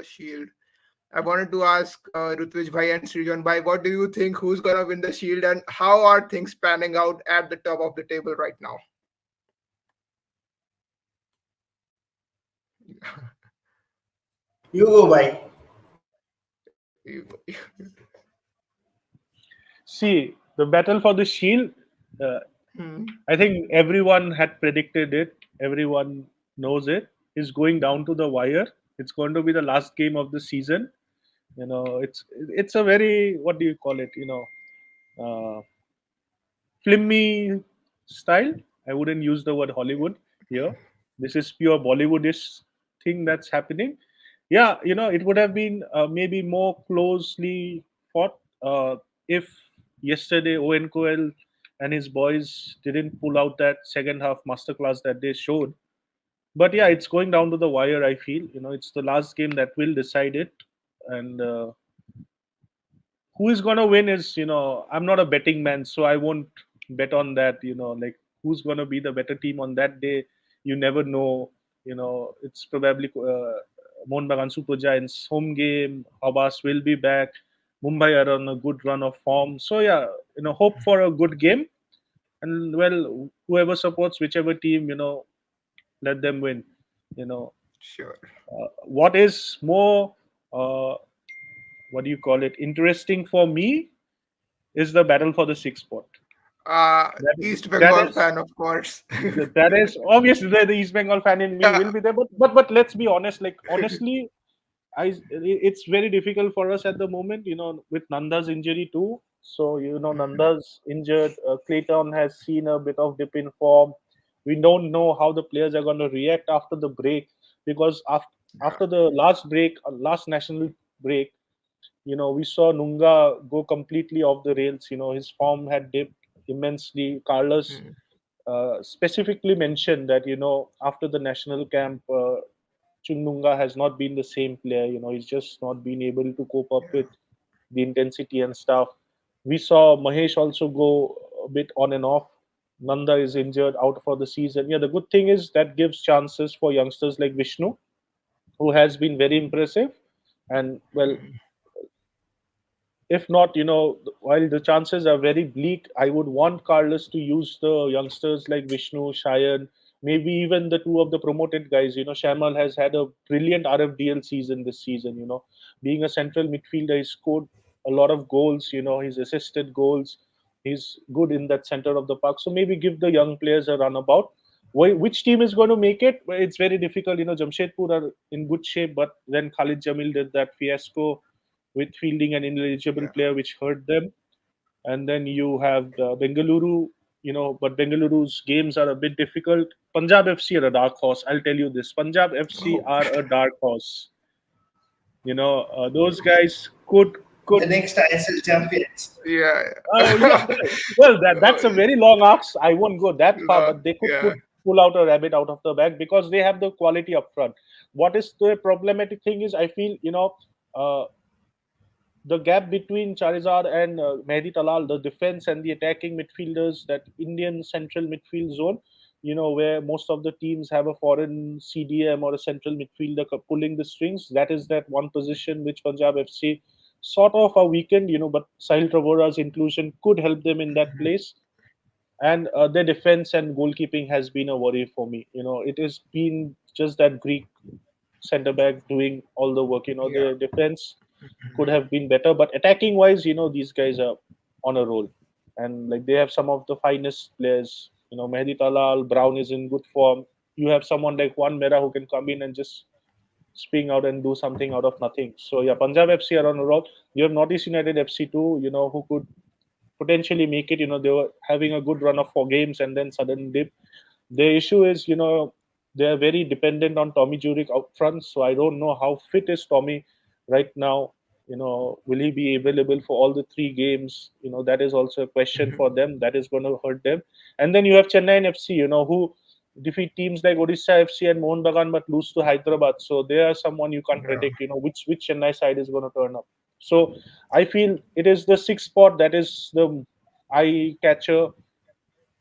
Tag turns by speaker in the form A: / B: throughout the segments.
A: Shield. I wanted to ask Rutvij Bhai and Srijan Bhai, what do you think? Who's gonna win the Shield, and how are things panning out at the top of the table right now?
B: You go by.
C: See, the battle for the Shield. Uh,
A: Hmm.
C: I think everyone had predicted it. Everyone knows it. It's going down to the wire. It's going to be the last game of the season. It's a very, what do you call it? Uh, Filmy style. I wouldn't use the word Hollywood here. This is pure Bollywoodish thing that's happening. Yeah, it would have been maybe more closely fought if yesterday Owen Coel and his boys didn't pull out that second half masterclass that they showed. But yeah, it's going down to the wire. I feel it's the last game that will decide it, and who is gonna win is I'm not a betting man, so I won't bet on that. Like who's gonna be the better team on that day. You never know. It's probably Mohun Bagan Super Giants home game. Habas will be back. Mumbai are on a good run of form. So yeah, hope for a good game. And well, whoever supports whichever team, let them win. You know,
A: Sure.
C: what is more, what do you call it? Interesting for me is the battle for the sixth spot. That
A: East
C: that
A: Bengal
C: is
A: fan, of course.
C: that is obviously the East Bengal fan in me
A: Yeah.
C: will be there, but let's be honest. Like honestly, it's very difficult for us at the moment. With Nanda's injury too. So Nanda's injured. Clayton has seen a bit of dip in form. We don't know how the players are going to react after the break because after the last break, last national break, we saw Nunga go completely off the rails. His form had dipped immensely. Carlos
A: Hmm.
C: specifically mentioned that after the national camp, Chununga has not been the same player. He's just not been able to cope up with the intensity and stuff. We saw Mahesh also go a bit on and off. Nanda is injured out for the season. Yeah, the good thing is that gives chances for youngsters like Vishnu, who has been very impressive. And well,
A: Hmm.
C: if not, while the chances are very bleak, I would want Carlos to use the youngsters like Vishnu, Shayan, maybe even the two of the promoted guys. Shamal has had a brilliant RFDL season this season. Being a central midfielder, he scored a lot of goals. He's assisted goals. He's good in that center of the park. So maybe give the young players a runabout. Which team is going to make it? Well, it's very difficult. Jamshedpur are in good shape, but then Khalid Jamil did that fiasco with fielding an ineligible
A: Yeah.
C: player, which hurt them. And then you have the Bengaluru, but Bengaluru's games are a bit difficult. Punjab FC are a dark horse. I'll tell you this: Punjab FC
A: Oh.
C: are a dark horse. Those guys could.
B: The next ISL champions.
A: Yeah.
C: Oh yeah,
A: Yeah.
C: well that's a very long ask. I won't go that far,
A: No,
C: but they could
A: yeah.
C: pull out a rabbit out of the bag because they have the quality up front. What is the problematic thing is I feel uh, the gap between Charizard and Mehdi Talal, the defense and the attacking midfielders, that Indian central midfield zone, where most of the teams have a foreign CDM or a central midfielder pulling the strings. That is that one position which Punjab FC sort of are weakened, but Sahil Travora's inclusion could help them in that place. And their defense and goalkeeping has been a worry for me. It has been just that Greek centre back doing all the work.
A: Yeah.
C: The defense could have been better. But attacking wise, these guys are on a roll, and like they have some of the finest players. Mehdi Talal, Brown is in good form. You have someone like Juan Mera who can come in and just spring out and do something out of nothing. So yeah, Punjab FC are on a roll. You have Northeast United FC too. Who could potentially make it. They were having a good run of 4 games and then sudden dip. The issue is, they are very dependent on Tommy Jurek out front. So I don't know how fit is Tommy right now. Will he be available for all the 3 games? That is also a question for them. That is going to hurt them. And then you have Chennai FC, who defeat teams like Odisha FC and Mohun Bagan but lose to Hyderabad. So they are someone you can't
A: Yeah.
C: predict, which Chennai side is going to turn up. So I feel it is the sixth spot that is the eye catcher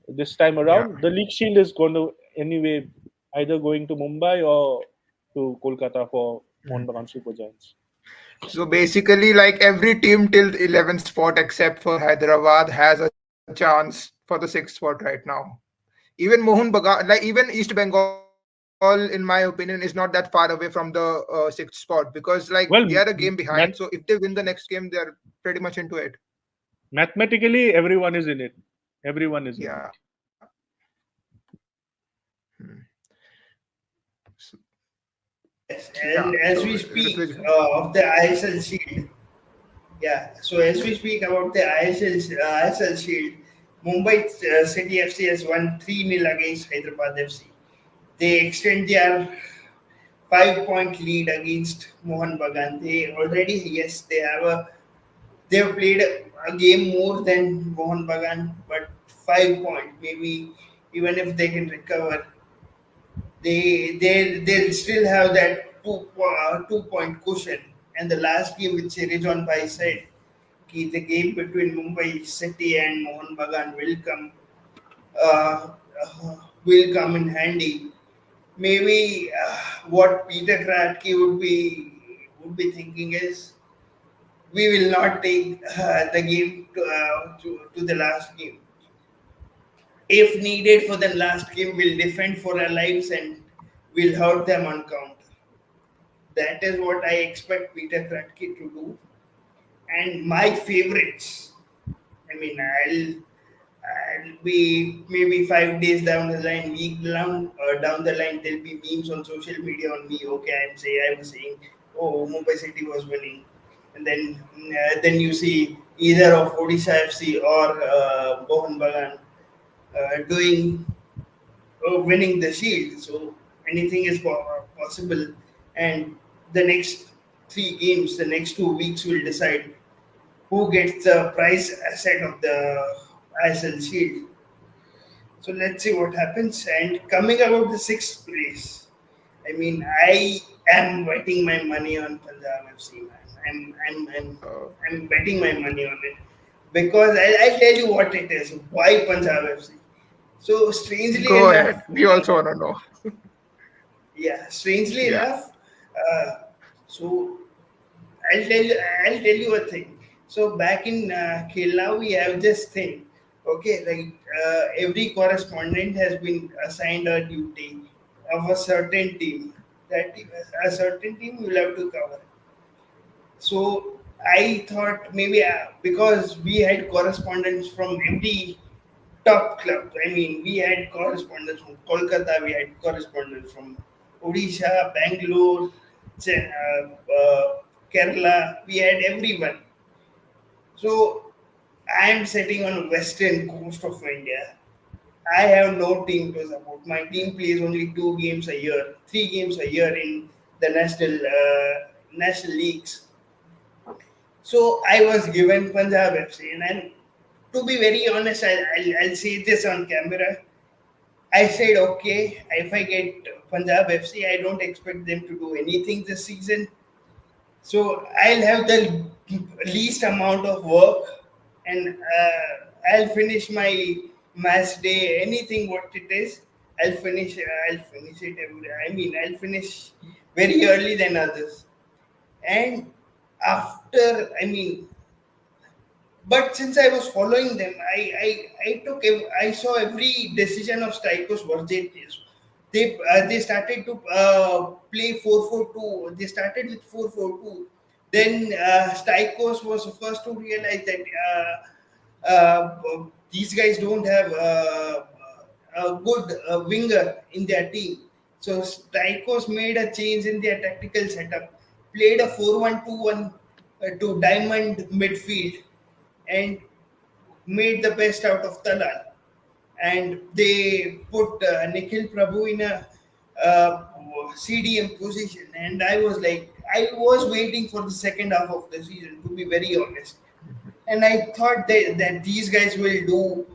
C: this time
A: Yeah.
C: around. The league shield is going to anyway either going to Mumbai or to Kolkata for Mohun Bagan Super Giants.
A: So basically, like every team till 11th spot except for Hyderabad has a chance for the sixth spot right now. Even Mohun Bagan, like even East Bengal, in my opinion, is not that far away from the sixth spot because like they are a game behind. So
C: Well,
A: if they win the next
C: math-
A: game, they are pretty much into it.
C: mathematically, everyone is in it. Everyone is in it.
A: Yeah. Hmm. So,
B: Yes,
A: yeah.
B: and
A: So
B: as we
A: Ritwij,
B: speak of the ISL Shield, yeah. So as we speak about the ISL Shield, Mumbai City FC has won 3-0 against Hyderabad FC. They extend their 5-point lead against Mohan Bagan. They already, yes, they've played a game more than Mohan Bagan, but 5 point maybe even if they can recover, they'll still have that 2 point cushion. And the last game, which Sirijon Bhai said, the game between Mumbai City and Mohan Bagan uh, will come in handy. Maybe what Peter Kratky would be thinking is we will not take the game to the last game. If needed for the last game, we'll defend for our lives and we'll hurt them on counter. That is what I expect Peter Kratky to do. And my favorites, I mean, I'll be maybe 5 days down the line, week down the line, there'll be memes on social media on me. Okay, I was saying, oh, Mumbai City was winning, and then you see either of Odisha FC or Mohan Bagan doing winning the shield. So anything is possible, and the next 3 games, the next 2 weeks will decide who gets the prize set of the ISL Shield. So let's see what happens. And coming about the sixth place, I mean, I am betting my money on Punjab FC, man. I'm betting my money on it because I'll tell you what it is. Why Punjab FC? So strangely
A: go
B: enough,
A: ahead. We also want to know.
B: yeah, strangely
A: Yeah.
B: enough, uh, so I'll tell you. I'll tell you a thing. So back in Kerala, we have this thing. Okay, like every correspondent has been assigned a duty of a certain team. A certain team will have to cover. So I thought maybe because we had correspondents from every top club. I mean, we had correspondents from Kolkata, we had correspondents from Odisha, Bangalore, Kerala. We had everyone. So I am sitting on western coast of India. I have no team to support. My team plays only 2 games a year, 3 games a year in the national leagues. So I was given Punjab FC, and to be very honest, I'll say this on camera. I said, okay, if I get Punjab FC, I don't expect them to do anything this season. So I'll have the least amount of work, and I'll finish my match day, anything what it is. I'll finish. I'll finish it. I'll finish very early than others. And after, but since I was following them, I saw every decision of Strikos Vergetes. They started to play 4-4-2. They started with 4-4-2. Then Strikos was the first to realize that these guys don't have a good winger in their team. So Strikos made a change in their tactical setup, played a 4-1-2-1 to diamond midfield, and made the best out of Talal. And they put Nikhil Prabhu in a uh, CDM position. And I was waiting for the second half of the season, to be very honest. And I thought that these guys will do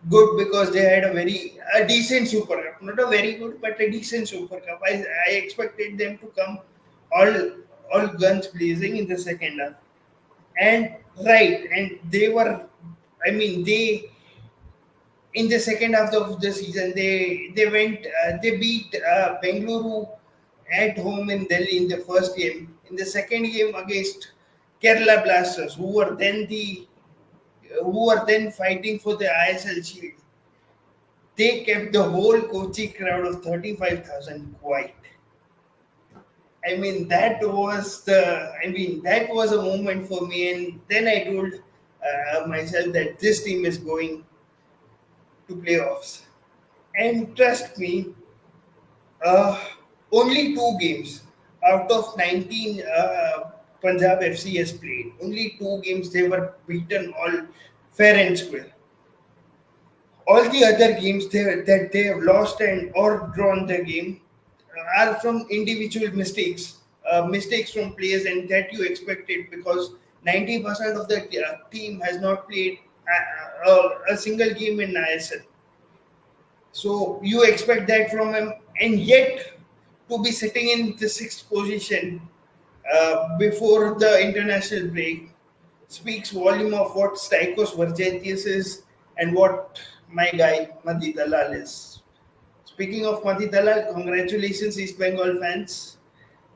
B: good because they had a decent Super Cup. Not a very good, but a decent Super Cup. I expected them to come all all guns blazing in the second half. And right, and they were, they in the second half of the season they beat Bengaluru at home in Delhi in the first game. In the second game against Kerala Blasters, who were then fighting for the ISL Shield, they kept the whole Kochi crowd of 35,000 quiet. That was a moment for me, and then I told myself that this team is going to playoffs. And trust me, uh, only two games out of 19 Punjab FC has played. Only two games they were beaten all fair and square. All the other games that they have lost and or drawn the game are from individual mistakes from players, and that you expected because 90% of the team has not played a single game in ISL. So you expect that from him, and yet to be sitting in the sixth position before the international break speaks volume of what Stikos Vergetius is and what my guy Madi Dalal is. Speaking of Madi Dalal, congratulations East Bengal fans.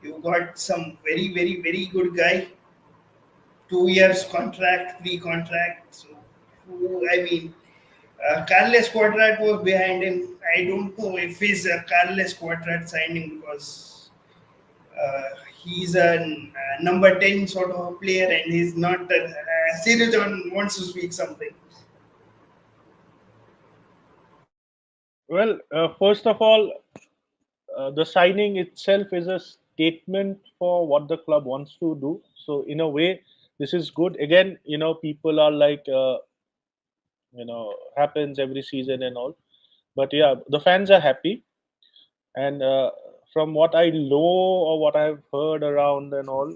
B: You got some very, very, very good guy. 2 years contract, pre-contract. So, Carles Quadrat was behind him. I don't know if he's a Carles Quadrat signing because he's a number 10 sort of a player and he's not. Cyril John wants to speak something.
C: Well, first of all, the signing itself is a statement for what the club wants to do. So in a way, this is good. Again, people are like, happens every season and all. But yeah, the fans are happy, and from what I know or what I've heard around and all,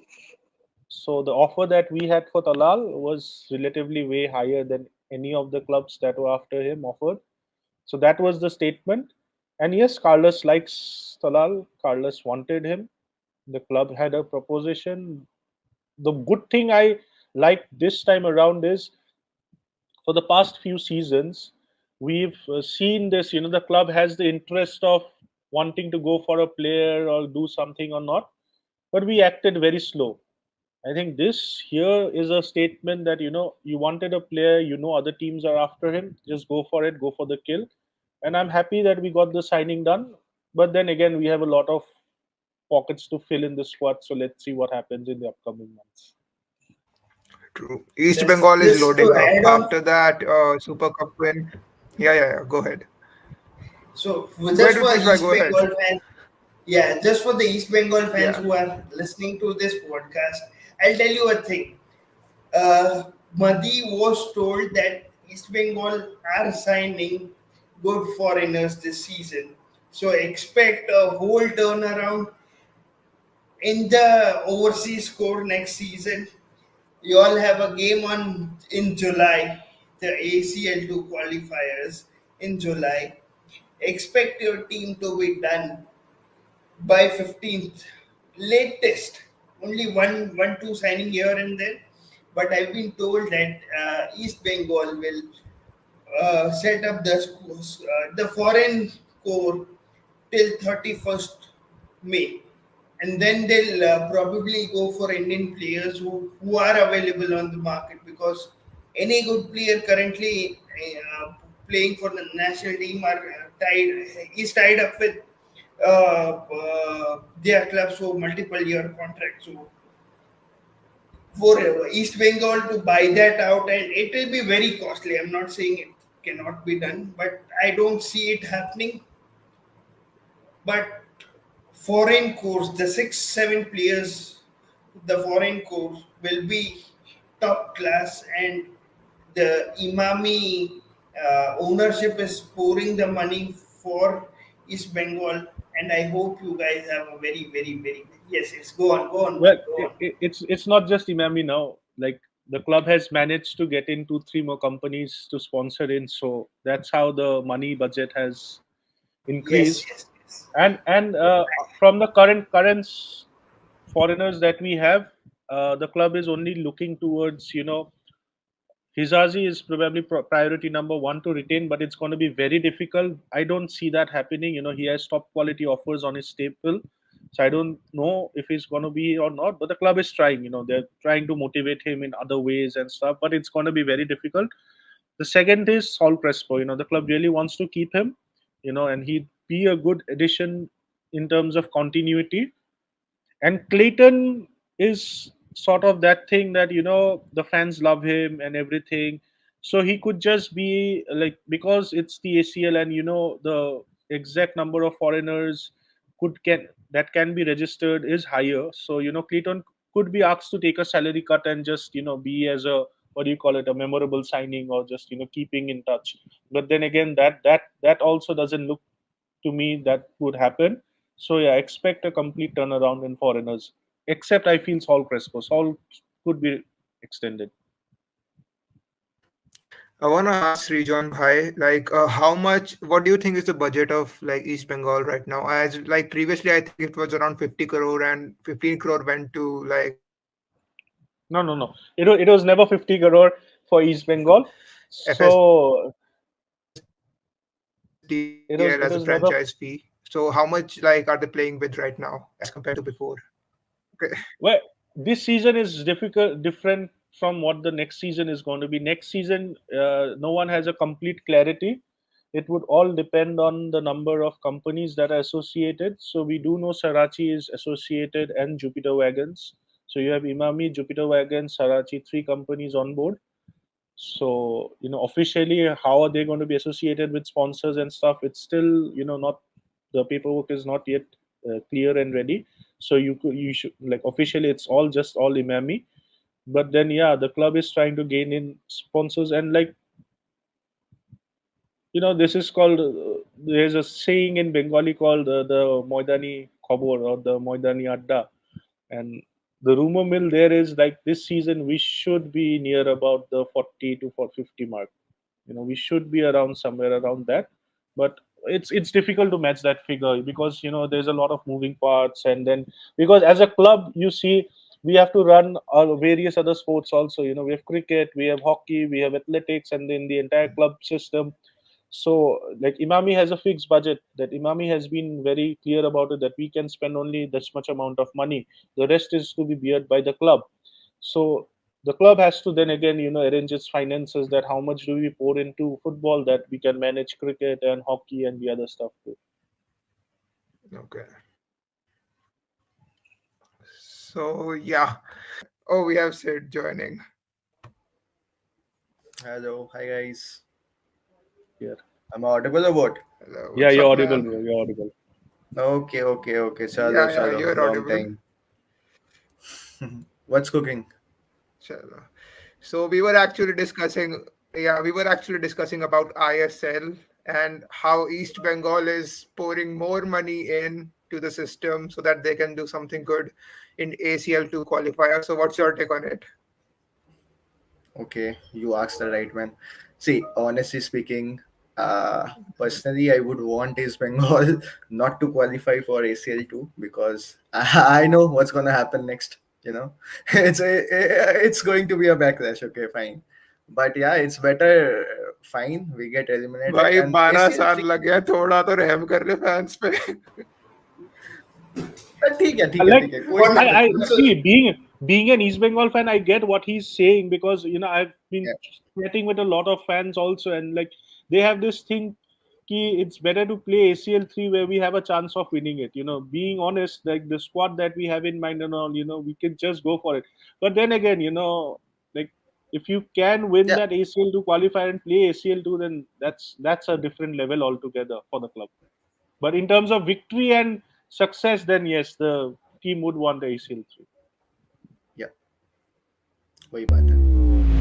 C: so the offer that we had for Talal was relatively way higher than any of the clubs that were after him offered. So that was the statement. And yes, Carlos likes Talal. Carlos wanted him. The club had a proposition. The good thing I like this time around is for the past few seasons, we've seen this. The club has the interest of wanting to go for a player or do something or not, but we acted very slow. I think this here is a statement that you wanted a player, other teams are after him, just go for it, go for the kill. And I'm happy that we got the signing done. But then again, we have a lot of pockets to fill in the squad, so let's see what happens in the upcoming months.
A: True. East
B: Just,
A: Bengal is
B: just
A: loading
B: to
A: up
B: add on,
A: after that Super Cup win. Yeah, yeah, yeah. Go ahead.
B: so
A: Go
B: just
A: ahead,
B: for
A: Ritesh.
B: East
A: Go ahead.
B: Bengal fans, yeah, just for the East Bengal fans
A: Yeah.
B: who are listening to this podcast, I'll tell you a thing. Madi was told that East Bengal are signing good foreigners this season. So expect a whole turnaround in the overseas score next season. You all have a game on in July, the ACL2 qualifiers in July. Expect your team to be done by 15th latest. Only two signing here and there, but I've been told that East Bengal will set up the foreign core till 31st May, and then they'll probably go for Indian players who are available on the market because any good player currently playing for the national team are tied up with their clubs for multiple year contracts. So for East Bengal to buy that out, and it will be very costly. I'm not saying it cannot be done, but I don't see it happening. But foreign course, the 6, 7 players, the foreign course will be top class, and the Imami ownership is pouring the money for East Bengal, and I hope you guys have a very, very, very yes, yes. Go on, go on,
C: Well,
B: Mike, go on.
C: it's not just Imami now. Like the club has managed to get in 2, 3 more companies to sponsor in, so that's how the money budget has
B: Yes,
C: increased.
B: yes, yes.
C: And from the current foreigners that we have, the club is only looking towards Hizazi is probably priority number one to retain, but it's going to be very difficult. I don't see that happening. He has top quality offers on his table, So I don't know if he's going to be or not, but the club is trying. They're trying to motivate him in other ways and stuff, but it's going to be very difficult. The second is Saul Crespo. The club really wants to keep him, and he'd be a good addition in terms of continuity. And Clayton is sort of that thing that the fans love him and everything. So he could just be like, because it's the ACL, and the exact number of foreigners can be registered is higher. So Clayton could be asked to take a salary cut and just be as a, what do you call it, a memorable signing, or just keeping in touch. But then again, that also doesn't look to me that would happen. So yeah, expect a complete turnaround in foreigners. Except I feel Saul Crespo. Saul could be extended.
A: I want to ask Rejon Bhai, like, how much? What do you think is the budget of like East Bengal right now? As like previously, I think it was around 50 crore, and 15 crore went to like
C: No, no, no. It was never 50 crore for East Bengal. So
A: FSDL
C: it
A: as
C: was
A: a
C: it was
A: franchise
C: never.
A: fee. So how much like are they playing with right now as compared to before? Okay.
C: Well, this season is different from what the next season is going to be. Next season, no one has a complete clarity. It would all depend on the number of companies that are associated. So we do know Sarachi is associated, and Jupiter Wagons. So you have Imami, Jupiter Wagons, Sarachi, three companies on board. So officially, how are they going to be associated with sponsors and stuff? It's still not, the paperwork is not yet clear and ready. So you should, like, officially it's all Imami. But then yeah, the club is trying to gain in sponsors, and like, this is called, there's a saying in Bengali called the Moidani Khobor, or the Moidani Adda. And the rumor mill there is like, this season we should be near about the 40 to 450 mark. We should be around somewhere around that. But it's difficult to match that figure, because there's a lot of moving parts. And then, because as a club, you see, we have to run our various other sports also. We have cricket, we have hockey, we have athletics, and then the entire club system. So like, Imami has a fixed budget, that Imami has been very clear about it, that we can spend only this much amount of money. The rest is to be beared by the club. So the club has to then again arrange its finances, that how much do we pour into football, that we can manage cricket and hockey and the other stuff too.
A: Okay. So yeah. Oh, we have Sid joining.
D: Hello, hi guys.
C: Yeah,
D: I'm audible or what?
A: Hello,
C: yeah,
A: what's
C: you're
A: up,
C: audible,
A: man?
C: bro. You're audible.
D: Okay. Chalo,
A: Yeah, yeah,
D: chalo.
A: you're
D: Long
A: audible.
D: time. What's cooking?
A: Chalo. So we were actually discussing, yeah, we were actually discussing about ISL and how East Bengal is pouring more money in to the system so that they can do something good in ACL2 qualifier. So what's your take on it?
D: Okay, you asked the right man. See, honestly speaking, personally, I would want East Bengal not to qualify for ACL2 because I know what's gonna happen next. It's going to be a backlash. Okay, fine, but yeah, it's better. Fine, we get eliminated
A: भाई
D: and
A: 12 साल
D: ACL3.
A: लग गया थोड़ा तो रहम कर ले fans पे
D: ठीक है ठीक है
C: Like,
D: ठीक है कोई
B: What?
C: I
D: दिक्कत नहीं है.
C: see, being an East Bengal fan, I get what he's saying, because I've been
D: Yeah,
C: chatting with a lot of fans also, and like, they have this thing, ki it's better to play ACL3 where we have a chance of winning it. Being honest, like, the squad that we have in mind and all, we can just go for it. But then again, like, if you can win
D: yeah,
C: that ACL2 qualifier and play ACL2, then that's a different level altogether for the club. But in terms of victory and success, then yes, the team would want the ACL 3.
D: yeah, वही बात है.